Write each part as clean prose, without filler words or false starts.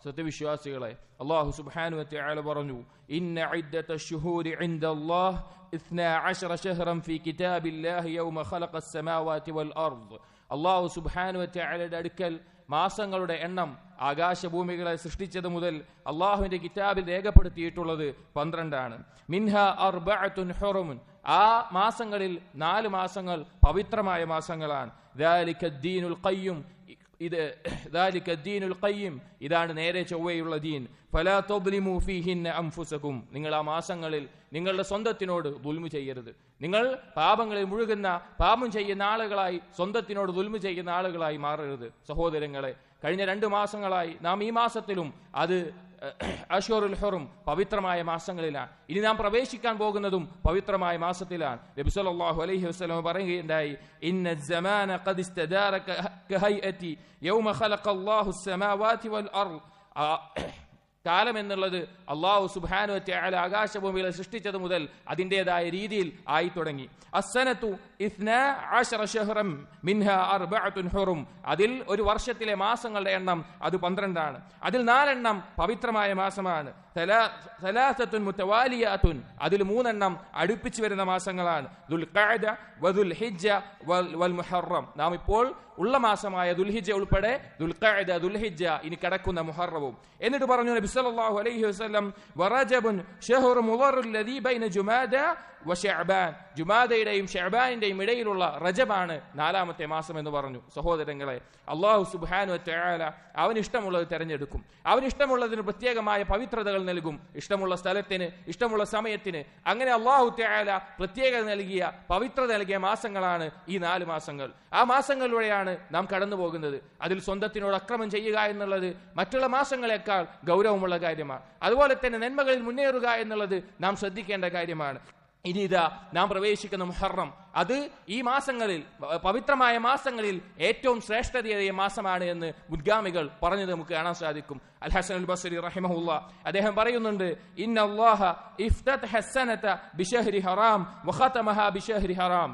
സത്യവിശ്വാസികളെ, അല്ലാഹു സുബ്ഹാനഹു വ തആല പറഞ്ഞു, ഇന്ന ഇദ്ദത്തശ് ശുഹൂരി ഇൻദല്ലാഹ് 12 ശഹ്റൻ ഫീ കിതാബില്ലാഹി യൗമ ഖലഖസ് സമാവാതി വൽ അർദ്. അല്ലാഹു സുബ്ഹാനഹു വ തആലയുടെ അടുക്കൽ മാസങ്ങളുടെ എണ്ണം ആകാശഭൂമികളെ സൃഷ്ടിച്ചത് മുതൽ അള്ളാഹുവിന്റെ കിതാബിൽ രേഖപ്പെടുത്തിയിട്ടുള്ളത് 12 മിൻഹ അർബഅത്തുൻ ഹുറുമുൻ. ആ മാസങ്ങളിൽ 4 മാസങ്ങൾ പവിത്രമായ മാസങ്ങളാണ്. ദാലിക ദീനുൽ ഖയ്യിം, ഇതാണ് നേരെ ചൊവ്വയുള്ള ദീൻ. ഫലാ തദ്ലിമു ഫീഹിന്ന അൻഫുസകും, നിങ്ങൾ ആ മാസങ്ങളിൽ നിങ്ങളുടെ സ്വന്തത്തിനോട് ദുൽമു ചെയ്യരുത്. നിങ്ങൾ പാപങ്ങളിൽ മുഴുകുന്ന, പാപം ചെയ്യുന്ന ആളുകളായി, സ്വന്തത്തിനോട് ദുൽമു ചെയ്യുന്ന ആളുകളായി മാറരുത്. സഹോദരങ്ങളെ, കഴിഞ്ഞ 2 മാസങ്ങളായി നാം ഈ മാസത്തിലും, അത് അശ്ഹറുൽ ഹുറും പവിത്രമായ മാസങ്ങളിലാണ്. ഇനി നാം പ്രവേശിക്കാൻ പോകുന്നതും പവിത്രമായ മാസത്തിലാണ്. നബി സല്ലല്ലാഹു അലൈഹി വസല്ലം പറയുകയുണ്ടായി, ഇന്ന സമാന ഖദ് ഇസ്തദാര കഹൈഅതി യൗമ ഖലഖല്ലാഹുസ് സമാവാതി വൽ അർദ്. കാലം എന്നുള്ളത് അല്ലാഹു സുബ്ഹാനഹു വ തആല ആകാശഭൂമികളെ സൃഷ്ടിച്ചത് മുതൽ അതിൻ്റെതായ രീതിയിൽ ആയി തുടങ്ങി. അസ്സനതു 12 ശഹ്റൻ മിൻഹാ അർബഅത്തുൻ ഹുറും. അതിൽ ഒരു വർഷത്തിലെ മാസങ്ങളുടെ എണ്ണം അത് 12. അതിൽ 4 എണ്ണം പവിത്രമായ മാസമാണ്. സലാസത്തുൻ മുതവാലിയാത്തുൻ, അതിൽ 3 എണ്ണം അടുപ്പിച്ചു വരുന്ന മാസങ്ങളാണ്. ദുൽഖഅദ വദുൽ ഹിജ്ജ വൽ മുഹറം. നാം ഇപ്പോൾ ഉള്ള മാസമായ ദുൽഹിജ്ജ ഉൾപ്പെടെ ദുൽഖഅദ, ദുൽഹിജ്ജ, ഇനി കടക്കുന്ന മുഹറവും. എന്നിട്ട് പറഞ്ഞു നബി സല്ലല്ലാഹു അലൈഹി വസല്ലം, വറജബുൻ ശഹ്റു മുദർറുൽ ലദീ ബൈന ജുമാദ വശഅബാൻ. ജുമാദയുടെയും ശഅബാനിന്റെയും ഇടയിലുള്ള റജബാണ് 4ാമത്തെ മാസം എന്ന് പറഞ്ഞു. സഹോദരങ്ങളെ, അല്ലാഹു സുബ്ഹാനഹു വ തആല അവനിഷ്ടമുള്ളത് തെരഞ്ഞെടുക്കും. അവനിഷ്ടമുള്ളതിന് പ്രത്യേകമായ പവിത്രതകൾ നൽകും. ഇഷ്ടമുള്ള സ്ഥലത്തിന്, ഇഷ്ടമുള്ള സമയത്തിന്. അങ്ങനെ അല്ലാഹു തആല പ്രത്യേകത നൽകിയ, പവിത്രത നൽകിയ മാസങ്ങളാണ് ഈ 4 മാസങ്ങൾ. ആ മാസങ്ങളിലൂടെയാണ് നാം കടന്നു പോകുന്നത്. അതിൽ സ്വന്തത്തിനോട് അക്രമം ചെയ്യുക എന്നുള്ളത് മറ്റുള്ള മാസങ്ങളെക്കാൾ ഗൗരവമുള്ള കാര്യമാണ്. അതുപോലെ തന്നെ നന്മകളിൽ മുന്നേറുക എന്നുള്ളത് നാം ശ്രദ്ധിക്കേണ്ട കാര്യമാണ്. ഇനി ഇതാ നാം പ്രവേശിക്കുന്ന മുഹറം, അത് ഈ മാസങ്ങളിൽ, പവിത്രമായ മാസങ്ങളിൽ ഏറ്റവും ശ്രേഷ്ഠതയേറിയ മാസമാണ് എന്ന് മുൻഗാമികൾ പറഞ്ഞത് നമുക്ക് കാണാൻ സാധിക്കും. അൽ ഹസൻ അൽ ബസ്രി റഹിമഹുല്ലാ അദ്ദേഹം പറയുന്നുണ്ട്, ഇന്നല്ലാഹ ഇഫ്തതഹ അസ്സനത ബിശഹ്രി ഹറാം വഖതമഹ ബിശഹ്രി ഹറാം.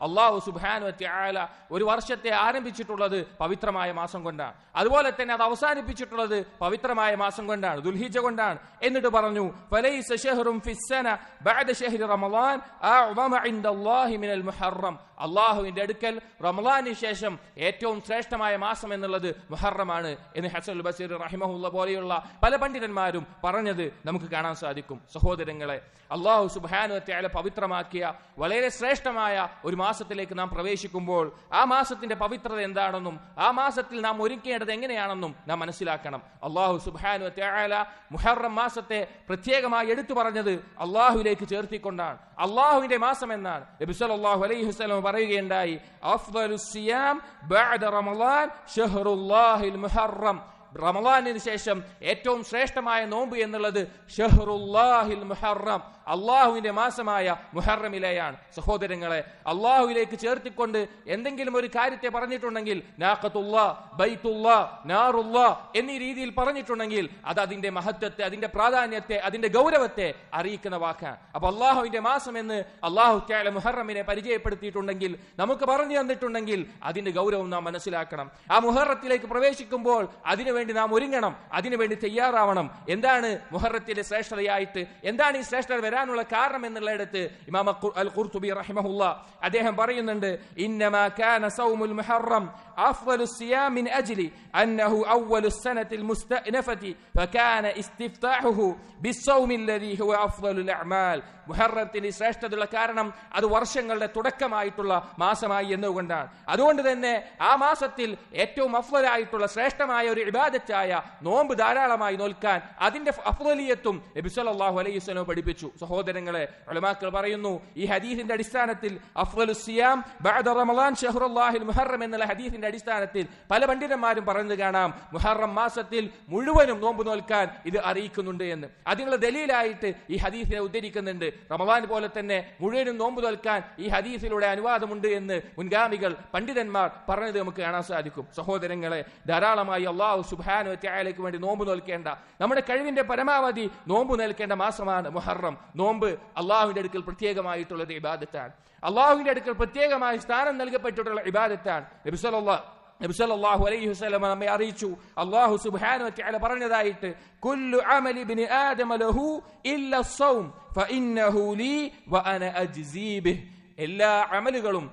അല്ലാഹു സുബ്ഹാനഹു വ തആല ഒരു വർഷത്തെ ആരംഭിച്ചിട്ടുള്ളത് പവിത്രമായ മാസം കൊണ്ടാണ്. അതുപോലെ തന്നെ അത് അവസാനിപ്പിച്ചിട്ടുള്ളത് പവിത്രമായ മാസം കൊണ്ടാണ്, ദുൽഹിജ്ജ കൊണ്ടാണ്. എന്നിട്ട് പറഞ്ഞു, ഫലൈസ ശഹ്റുൻ ഫിസ്സന ബഅദ ശഹ്രി റമളാൻ അഅ്ളമ ഇൻദല്ലാഹി മിനൽ മുഹറം. അല്ലാഹുവിന്റെ അടുക്കൽ റമളാനിന് ശേഷം ഏറ്റവും ശ്രേഷ്ഠമായ മാസം എന്നുള്ളത് മുഹറമാണ് എന്ന് ഹസൻ അൽ ബസ്രി റഹിമഹുല്ലാ പോലെയുള്ള പല പണ്ഡിതന്മാരും പറഞ്ഞത് നമുക്ക് കാണാൻ സാധിക്കും. സഹോദരങ്ങളെ, അല്ലാഹു സുബ്ഹാനഹു വ തആല പവിത്രമാക്കിയ വളരെ ശ്രേഷ്ഠമായ ഒരു മാസത്തിലേക്ക് നാം പ്രവേശിക്കുമ്പോൾ ആ മാസത്തിന്റെ പവിത്രത എന്താണെന്നും ആ മാസത്തിൽ നാം ഒരുക്കേണ്ടത് എങ്ങനെയാണെന്നും നാം മനസ്സിലാക്കണം. അല്ലാഹു സുബ്ഹാനഹു വ തആല മുഹറം മാസത്തെ പ്രത്യേകമായി എടുത്തു പറഞ്ഞത് അല്ലാഹുവിലേക്ക് ചേർത്തിക്കൊണ്ടാണ്. അല്ലാഹുവിന്റെ മാസം എന്നാണ്. നബി സല്ലല്ലാഹു അലൈഹി വസല്ലം പറയുകയുണ്ടായി, അഫ്ദലുസ് സിയാം ബഅദ റമളാൻ ശഹ്റുല്ലാഹിൽ മുഹറം. റമളാനിന് ശേഷം ഏറ്റവും ശ്രേഷ്ഠമായ നോമ്പ് എന്നുള്ളത് ഷഹ്റുല്ലാഹിൽ മുഹറം, അള്ളാഹുവിന്റെ മാസമായ മുഹറമിലെയാണ്. സഹോദരങ്ങളെ, അള്ളാഹുവിലേക്ക് ചേർത്തിക്കൊണ്ട് എന്തെങ്കിലും ഒരു കാര്യത്തെ പറഞ്ഞിട്ടുണ്ടെങ്കിൽ, നാഖത്തുല്ലാ, ബൈത്തുല്ലാ, നാറുല്ലാ എന്നീ രീതിയിൽ പറഞ്ഞിട്ടുണ്ടെങ്കിൽ അത് അതിന്റെ മഹത്വത്തെ, അതിന്റെ പ്രാധാന്യത്തെ, അതിന്റെ ഗൗരവത്തെ അറിയിക്കുന്ന വാക്കാണ്. അപ്പൊ അള്ളാഹുവിന്റെ മാസം എന്ന് അള്ളാഹു തആല മുഹറമിനെ പരിചയപ്പെടുത്തിയിട്ടുണ്ടെങ്കിൽ, നമുക്ക് പറഞ്ഞു തന്നിട്ടുണ്ടെങ്കിൽ അതിന്റെ ഗൗരവം നാം മനസ്സിലാക്കണം. ആ മുഹറത്തിലേക്ക് പ്രവേശിക്കുമ്പോൾ അതിനുവേണ്ടി നാം ഒരുങ്ങണം, അതിനുവേണ്ടി തയ്യാറാവണം. എന്താണ് മുഹറത്തിലെ ശ്രേഷ്ഠതയായിട്ട്, എന്താണ് ഈ ശ്രേഷ്ഠത വരാനുള്ള കാരണം എന്നുള്ളിടത്ത് ഇമാം അൽ ഖുർതുബി റഹിമഹുല്ലാ അദ്ദേഹം പറയുന്നുണ്ട്, ഇന്നമാ കാന സൗമുൽ മുഹറം അഫ്ളലുസ് സിയാം മിൻ അജ്ലി അന്നഹു അവ്വലുസ് സനത്തിൽ മുസ്തഅനഫതി ഫകാന ഇസ്തിഫ്താഹുഹു ബിസ്സൗമി അല്ലദീ ഹുവ അഫ്ളലുൽ അഅമാൽ. മുഹറത്തിലെ ശ്രേഷ്ഠതയുള്ള കാരണം അത് വർഷങ്ങളുടെ തുടക്കമായിട്ടുള്ള മാസമായി എന്നുകൊണ്ടാണ്. അതുകൊണ്ട് തന്നെ ആ മാസത്തിൽ ഏറ്റവും അഫ്ളലായിട്ടുള്ള ശ്രേഷ്ഠമായ ഒരു ഇബാദത്തായ നോമ്പ് ധാരാളമായി നോൽക്കാൻ അതിന്റെ അഫ്ളലിയത്തും നബി സല്ലല്ലാഹു അലൈഹി വസല്ലം പഠിപ്പിച്ചു. സഹോദരങ്ങളെ, ഉലമാക്കൾ പറയുന്നു, ഈ ഹദീസിന്റെ അടിസ്ഥാനത്തിൽ അഫ്ളലുസ് സിയാം ബഅദ റമളാൻ ശഹ്റുല്ലാഹിൽ മുഹറം എന്നുള്ള ഹദീസിന്റെ അടിസ്ഥാനത്തിൽ പല പണ്ഡിതന്മാരും പറഞ്ഞു കാണാം, മുഹറം മാസത്തിൽ മുഴുവനും നോമ്പ് നോൽക്കാൻ ഇത് അറിയിക്കുന്നുണ്ട് എന്ന്. അതിനുള്ള ദലീലായിട്ട് ഈ ഹദീസിനെ ഉദ്ധരിക്കുന്നുണ്ട്. റമളാൻ പോലെ തന്നെ മുഴുവനും നോമ്പ് നോൽക്കാൻ ഈ ഹദീസിലൂടെ അനുവാദമുണ്ട് എന്ന് മുൻഗാമികൾ, പണ്ഡിതന്മാർ പറഞ്ഞത് നമുക്ക് കാണാൻ സാധിക്കും. സഹോദരങ്ങളെ, ധാരാളമായി അല്ലാഹു സുബ്ഹാനഹു വ തആലയ്ക്ക് വേണ്ടി നോമ്പ് നോൽക്കേണ്ട, നമ്മുടെ കഴിവിന്റെ പരമാവധി നോമ്പ് നോൽക്കേണ്ട മാസമാണ് മുഹറം. നോമ്പ് അള്ളാഹുവിന്റെ അടുക്കൽ പ്രത്യേകമായിട്ടുള്ള ഇബാദത്താണ്. അള്ളാഹുവിന്റെ അടുക്കൽ പ്രത്യേകമായി സ്ഥാനം നൽകപ്പെട്ടിട്ടുള്ള ഇബാദത്താണ്. നബി സല്ലല്ലാഹു നബി സല്ലല്ലാഹു അലൈഹി വസല്ലം നമ്മെ അറിയിച്ചു, അല്ലാഹു സുബ്ഹാനഹു വ തആല പറഞ്ഞതായിട്ട്, കുല്ലു അമലി ഇബ്നി ആദമ ലഹു ഇല്ല അസ്സൗം ഫഇന്നഹു ലീ വഅന അജ്സീ ബിഹി. എല്ലാ അമലുകളും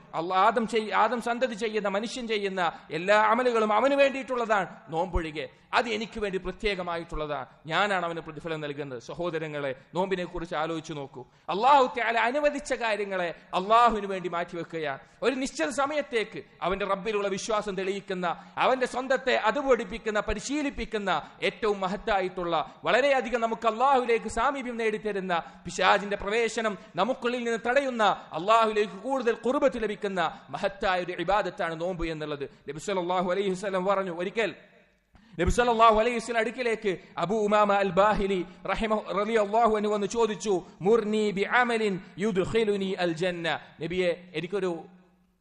ആദം സന്തതി ചെയ്യുന്ന മനുഷ്യൻ ചെയ്യുന്ന എല്ലാ അമലുകളും അവന് വേണ്ടിയിട്ടുള്ളതാണ്, നോമ്പൊഴികെ അത് എനിക്ക് വേണ്ടി പ്രത്യേകമായിട്ടുള്ളതാണ്, ഞാനാണ് അവന് പ്രതിഫലം നൽകുന്നത്. സഹോദരങ്ങളെ, നോമ്പിനെ കുറിച്ച് ആലോചിച്ചു നോക്കൂ. അല്ലാഹു തആല അനുവദിച്ച കാര്യങ്ങളെ അള്ളാഹുവിന് വേണ്ടി മാറ്റിവെക്കുകയാണ്. ഒരു നിശ്ചിത സമയത്തേക്ക് അവന്റെ റബ്ബിലുള്ള വിശ്വാസം തെളിയിക്കുന്ന, അവന്റെ സ്വന്തത്തെ അതുപഠിപ്പിക്കുന്ന, പരിശീലിപ്പിക്കുന്ന, ഏറ്റവും മഹത്തായിട്ടുള്ള, വളരെയധികം നമുക്ക് അള്ളാഹുലേക്ക് സാമീപ്യം നേടിത്തരുന്ന, പിശാചിന്റെ പ്രവേശനം നമുക്കുള്ളിൽ നിന്ന് തടയുന്ന, അള്ളാഹുലേക്ക് കൂടുതൽ ഖുർബത്ത് ലഭിക്കുന്ന മഹത്തായ ഒരു ഇബാദത്താണ് നോമ്പ് എന്നുള്ളത്. നബി സല്ലല്ലാഹു അലൈഹി വസല്ലം പറഞ്ഞു, ഒരിക്കൽ നബി സല്ലല്ലാഹു അലൈഹി വസല്ലം അടുക്കിലേക്ക് അബൂ ഉമാമ അൽ ബാഹിലി റളിയല്ലാഹു അൻഹു വന്ന് ചോദിച്ചു, മുർനി ബിഅമലിൻ യുദ്ഖിലുനി അൽ ജന്ന. നബിയെ, എനിക്കൊരു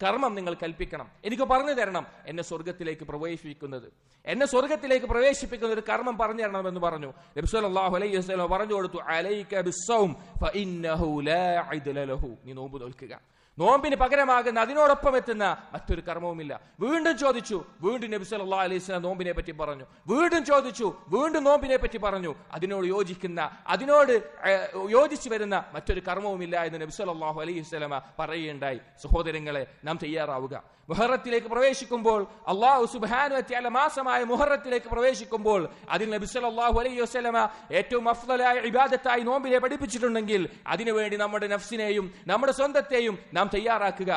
കർമ്മം നിങ്ങൾ കൽപ്പിക്കണം, എനിക്ക് പറഞ്ഞു തരണം, എന്നെ സ്വർഗത്തിലേക്ക് പ്രവേശിപ്പിക്കുന്ന ഒരു കർമ്മം പറഞ്ഞു തരണമെന്ന് പറഞ്ഞു. നബി സല്ലല്ലാഹു അലൈഹി വസല്ലം പറഞ്ഞു കൊടുത്തു, അലൈക ബിസ്സൗം ഫഇന്നഹു ലാ ഇദ്ല ലഹു. നീ നോമ്പ് നോൽക്കുക, നോമ്പിന് പകരമാകുന്ന, അതിനോടൊപ്പം എത്തുന്ന മറ്റൊരു കർമ്മവുമില്ല. വീണ്ടും ചോദിച്ചു, വീണ്ടും നബി സല്ലല്ലാഹു അലൈഹി വസല്ലം നോമ്പിനെ പറ്റി പറഞ്ഞു. വീണ്ടും ചോദിച്ചു, വീണ്ടും നോമ്പിനെ പറ്റി പറഞ്ഞു. അതിനോട് യോജിച്ചു വരുന്ന മറ്റൊരു കർമ്മവുമില്ല എന്ന് നബി സല്ലല്ലാഹു അലൈഹി വസല്ലം പറയുകയുണ്ടായി. സഹോദരങ്ങളെ, നാം തയ്യാറാവുക. മുഹറത്തിലേക്ക് പ്രവേശിക്കുമ്പോൾ, അല്ലാഹു സുബ്ഹാനഹു വ തആല മാസമായ മുഹറത്തിലേക്ക് പ്രവേശിക്കുമ്പോൾ, അതിൽ നബി സല്ലല്ലാഹു അലൈഹി വസല്ലം ഏറ്റവും അഫ്ളലായ ഇബാദത്തായി നോമ്പിനെ പഠിപ്പിച്ചിട്ടുണ്ടെങ്കിൽ, അതിനുവേണ്ടി നമ്മുടെ നഫ്സിനെയും നമ്മുടെ സ്വന്തത്തെയും നാം തയ്യാറാക്കുക.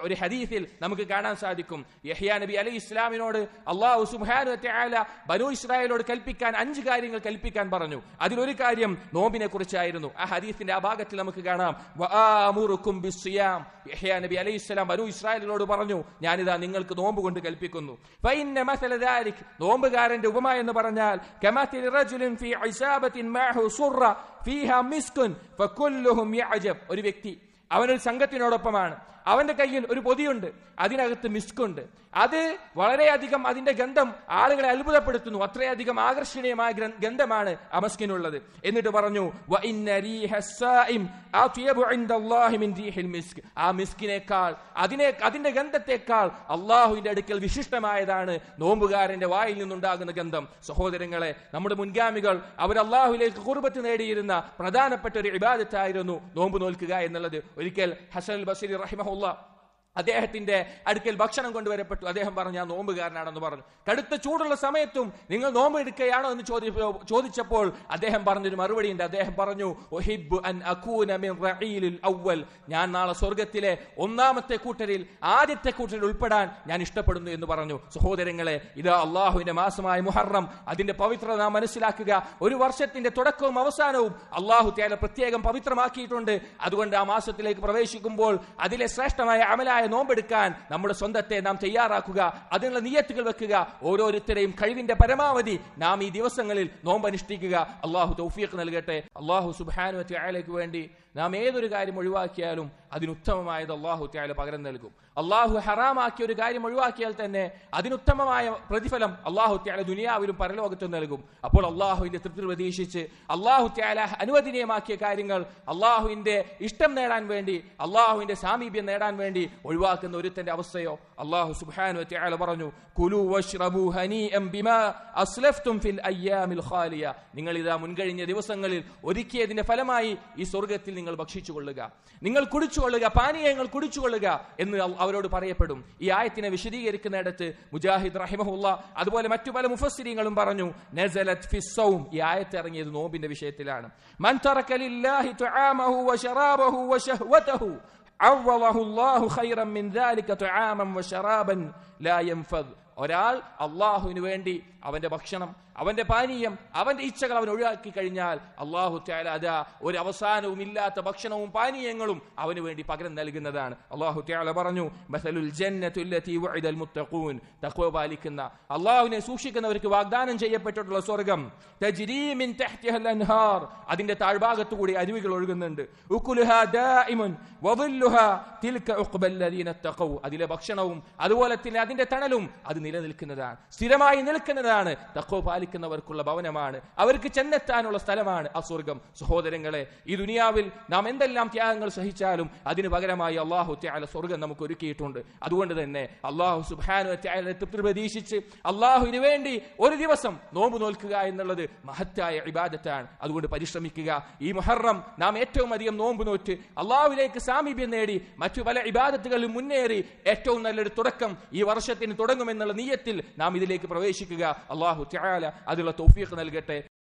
ഒരു ഹദീസിൽ നമുക്ക് കാണാൻ സാധിക്കും, യഹ്യാ നബി അലൈഹി ഇസ്ലാമിനോട് അല്ലാഹു സുബ്ഹാനഹു വ തആല ബനൂ ഇസ്രായേലോട് കൽപ്പിക്കാൻ 5 കാര്യങ്ങൾ കൽപ്പിക്കാൻ പറഞ്ഞു. അതിലൊരു കാര്യം നോമ്പിനെ കുറിച്ചായിരുന്നു. ആ ഹദീസിന്റെ ആ ഭാഗത്തിൽ നമുക്ക് കാണാം, വആമുറുക്കും ബിസ്സിയാം. യഹ്യാ നബി അലൈഹി ഇസ്ലാം ബനൂ ഇസ്രായേലിനോട് പറഞ്ഞു, ഞാനിതാ നിങ്ങൾക്ക് നോമ്പ് കൊണ്ട് കൽപ്പിക്കുന്നു. ഫഇന്ന മസല ദാലിക്, നോമ്പുകാരന്റെ ഉപമ എന്ന് പറഞ്ഞാൽ, കമസലി റജുലിൻ ഫീ ഇസാബത്തിൻ മഅഹു സുറ ഫീഹാ മിസ്കുൻ ഫകുല്ലുഹും യഅജബ്. ഒരു വ്യക്തി, അവനൊരു സംഘത്തിനോടൊപ്പമാണ്, അവന്റെ കയ്യിൽ ഒരു പൊതിയുണ്ട്, അതിനകത്ത് മിസ്കുണ്ട്. അത് വളരെയധികം, അതിന്റെ ഗന്ധം ആളുകളെ അത്ഭുതപ്പെടുത്തുന്നു. അത്രയധികം ആകർഷണീയമായ ഗന്ധമാണ് ആ മിസ്കിനുള്ളത്. എന്നിട്ട് പറഞ്ഞു, ആ മിസ്കിനേക്കാൾ, അതിന്റെ ഗന്ധത്തെക്കാൾ അള്ളാഹുവിന്റെ അടുക്കൽ വിശിഷ്ടമായതാണ് നോമ്പുകാരന്റെ വായിൽ നിന്നുണ്ടാകുന്ന ഗന്ധം. സഹോദരങ്ങളെ, നമ്മുടെ മുൻഗാമികൾ അവർ അള്ളാഹുവിലേക്ക് ഖുർബത്ത് നേടിയിരുന്ന പ്രധാനപ്പെട്ട ഒരു ഇബാദത്തായിരുന്നു നോമ്പ് നോൽക്കുക എന്നുള്ളത്. ഒരിക്കൽ ഹസൻ അൽ ബസ്രി റഹിമഹുല്ലാഹ്, അദ്ദേഹത്തിന്റെ അടുക്കൽ ഭക്ഷണം കൊണ്ടുവരപ്പെട്ടു. അദ്ദേഹം പറഞ്ഞു, ഞാൻ നോമ്പുകാരനാണെന്ന് പറഞ്ഞു. കടുത്ത ചൂടുള്ള സമയത്തും നിങ്ങൾ നോമ്പ് എടുക്കുകയാണോ എന്ന് ചോദിച്ചപ്പോൾ അദ്ദേഹം പറഞ്ഞൊരു മറുപടി ഉണ്ട്. അദ്ദേഹം പറഞ്ഞു, ഉഹിബ്ബു അൻ അകൂന മിൻ റഈലിൽ അവ്വൽ. ഞാൻ നാളെ സ്വർഗത്തിലെ ഒന്നാമത്തെ കൂട്ടരിൽ, ആദ്യത്തെ കൂട്ടരിൽ ഉൾപ്പെടാൻ ഞാൻ ഇഷ്ടപ്പെടുന്നു എന്ന് പറഞ്ഞു. സഹോദരങ്ങളെ, ഇത് അള്ളാഹുവിന്റെ മാസമായ മുഹറം, അതിന്റെ പവിത്രത നാം മനസ്സിലാക്കുക. ഒരു വർഷത്തിന്റെ തുടക്കവും അവസാനവും അള്ളാഹു തആല പ്രത്യേകം പവിത്രമാക്കിയിട്ടുണ്ട്. അതുകൊണ്ട് ആ മാസത്തിലേക്ക് പ്രവേശിക്കുമ്പോൾ അതിലെ ശ്രേഷ്ഠമായ അമലായ നോമ്പെടുക്കാൻ നമ്മുടെ സ്വന്തത്തെ നാം തയ്യാറാക്കുക, അതിനുള്ള നിയ്യത്തുകൾ വെക്കുക. ഓരോരുത്തരെയും കഴിവിന്റെ പരമാവധി നാം ഈ ദിവസങ്ങളിൽ നോമ്പ് അനുഷ്ഠിക്കുക. അള്ളാഹു തൗഫീഖ് നൽകട്ടെ. അള്ളാഹു സുബ്ഹാനഹു വ തആലയ്ക്ക് വേണ്ടി നാം ഏതൊരു കാര്യം ഒഴിവാക്കിയാലും അതിനുത്തമമായത് അള്ളാഹു തആല പകരം നൽകും. അള്ളാഹു ഹറാമാക്കിയ ഒരു കാര്യം ഒഴിവാക്കിയാൽ തന്നെ അതിനുത്തമമായ പ്രതിഫലം അള്ളാഹു തആല ദുനിയാവിലും പരലോകത്തും നൽകും. അപ്പോൾ അള്ളാഹുവിന്റെ തൃപ്തി പ്രതീക്ഷിച്ച് അള്ളാഹു തആല അനുവദനീയമാക്കിയ കാര്യങ്ങൾ അള്ളാഹുവിന്റെ ഇഷ്ടം നേടാൻ വേണ്ടി, അള്ളാഹുവിന്റെ സാമീപ്യം നേടാൻ വേണ്ടി ഒഴിവാക്കുന്ന ഒരുത്തന്റെ അവസ്ഥയോ? അള്ളാഹു സുബ്ഹാനഹു വ തആല പറഞ്ഞു, കുലു വശ്റബു ഹനീഅൻ ബിമാ അസ്ലഫ്തും ഫിൽ അയ്യാമിൽ ഖാലിയ. നിങ്ങൾ ഇതാ മുൻകഴിഞ്ഞ ദിവസങ്ങളിൽ ഒരുക്കിയതിന്റെ ഫലമായി ഈ സ്വർഗ്ഗത്തിൽ നിങ്ങൾ ഭക്ഷിച്ചുകൊള്ളുക, നിങ്ങൾ കുടിച്ചുകൊള്ളുക, പാനീയങ്ങൾ കുടിച്ചുകൊള്ളുക എന്ന് അവരോട് പറയപ്പെടും. ഈ ആയത്തിനെ വിശദീകരിക്കുന്നിടത്ത് മുജാഹിദ് റഹിമഹുല്ലാഹ് അതുപോലെ മറ്റു പല മുഫസ്സിരീങ്ങളും പറഞ്ഞു, നസലത് ഫിസ്സൗം. ഈ ആയത്ത് ഇറങ്ങിയത് നോമ്പിന്റെ വിഷയത്തിലാണ്. മൻ തറക ലില്ലാഹി തുആമഹു വശറാബഹു വശഹ്വതഹു അവ്വലഹു അല്ലാഹു ഖൈറൻ മിൻ ദാലിക തുആമൻ വശറാബൻ ലാ യൻഫദ്. ഒരാൾ അള്ളാഹുവിന് വേണ്ടി അവന്റെ ഭക്ഷണം, അവന്റെ പാനീയം, അവന്റെ ഇച്ഛകൾ അവൻ ഒഴിവാക്കി കഴിഞ്ഞാൽ അള്ളാഹു തആല അതാ ഒരു അവസാനവും ഇല്ലാത്ത ഭക്ഷണവും പാനീയങ്ങളും അവന് വേണ്ടി പകരം നൽകുന്നതാണ്. അള്ളാഹു തആല പറഞ്ഞു, മസലുൽ ജന്നത്തു അല്ലതി വഅദൽ മുത്തഖൂൻ. തഖ്വ പാലിക്കുന്ന, അള്ളാഹുവിനെ സൂക്ഷിക്കുന്നവർക്ക് വാഗ്ദാനം ചെയ്യപ്പെട്ടിട്ടുള്ള സ്വർഗ്ഗം, തജ്രീ മിൻ തഹ്തിഹൽ അൻഹാർ, അതിന്റെ താഴ്ഭാഗത്തു കൂടി അരുവികൾ ഒഴുകുന്നുണ്ട്. ഉകുലുഹാ ദായിമുൻ വദില്ലുഹാ തിൽക ഉഖ്ബൽ ലദീന തഖൗ. അതിലെ ഭക്ഷണവും അതുപോലെ തന്നെ അതിന്റെ തണലും അത് നിലനിൽക്കുന്നതാണ്, സ്ഥിരമായി നിൽക്കുന്നതാണ് തഖ്വ പാലിക്കുന്നവർക്കുള്ള ഭവനമാണ്, അവർക്ക് ചെന്നെത്താനുള്ള സ്ഥലമാണ് ആ സ്വർഗം. സഹോദരങ്ങളെ, ഈ ദുനിയാവിൽ നാം എന്തെല്ലാം ത്യാഗങ്ങൾ സഹിച്ചാലും അതിന് പകരമായി അല്ലാഹു തആല സ്വർഗം നമുക്ക് ഒരുക്കിയിട്ടുണ്ട്. അതുകൊണ്ട് തന്നെ അല്ലാഹു സുബ്ഹാനഹു വ തആല തൃപ്തി പ്രതീക്ഷിച്ച് അല്ലാഹുവിന് വേണ്ടി ഒരു ദിവസം നോമ്പ് നോൽക്കുക എന്നുള്ളത് മഹത്തായ ഇബാദത്താണ്. അതുകൊണ്ട് പരിശ്രമിക്കുക. ഈ മുഹറം നാം ഏറ്റവും അധികം നോമ്പ് നോറ്റ് അല്ലാഹുവിലേക്ക് സാമീപ്യം നേടി മറ്റു പല ഇബാദത്തുകളിലും മുന്നേറി ഏറ്റവും നല്ലൊരു തുടക്കം ഈ വർഷത്തിന് തുടങ്ങുമെന്നുള്ള നിയ്യത്തിൽ നാം ഇതിലേക്ക് പ്രവേശിക്കുക. അല്ലാഹു തആല അതിനുള്ള തൗഫീഖ് നൽകട്ടെ.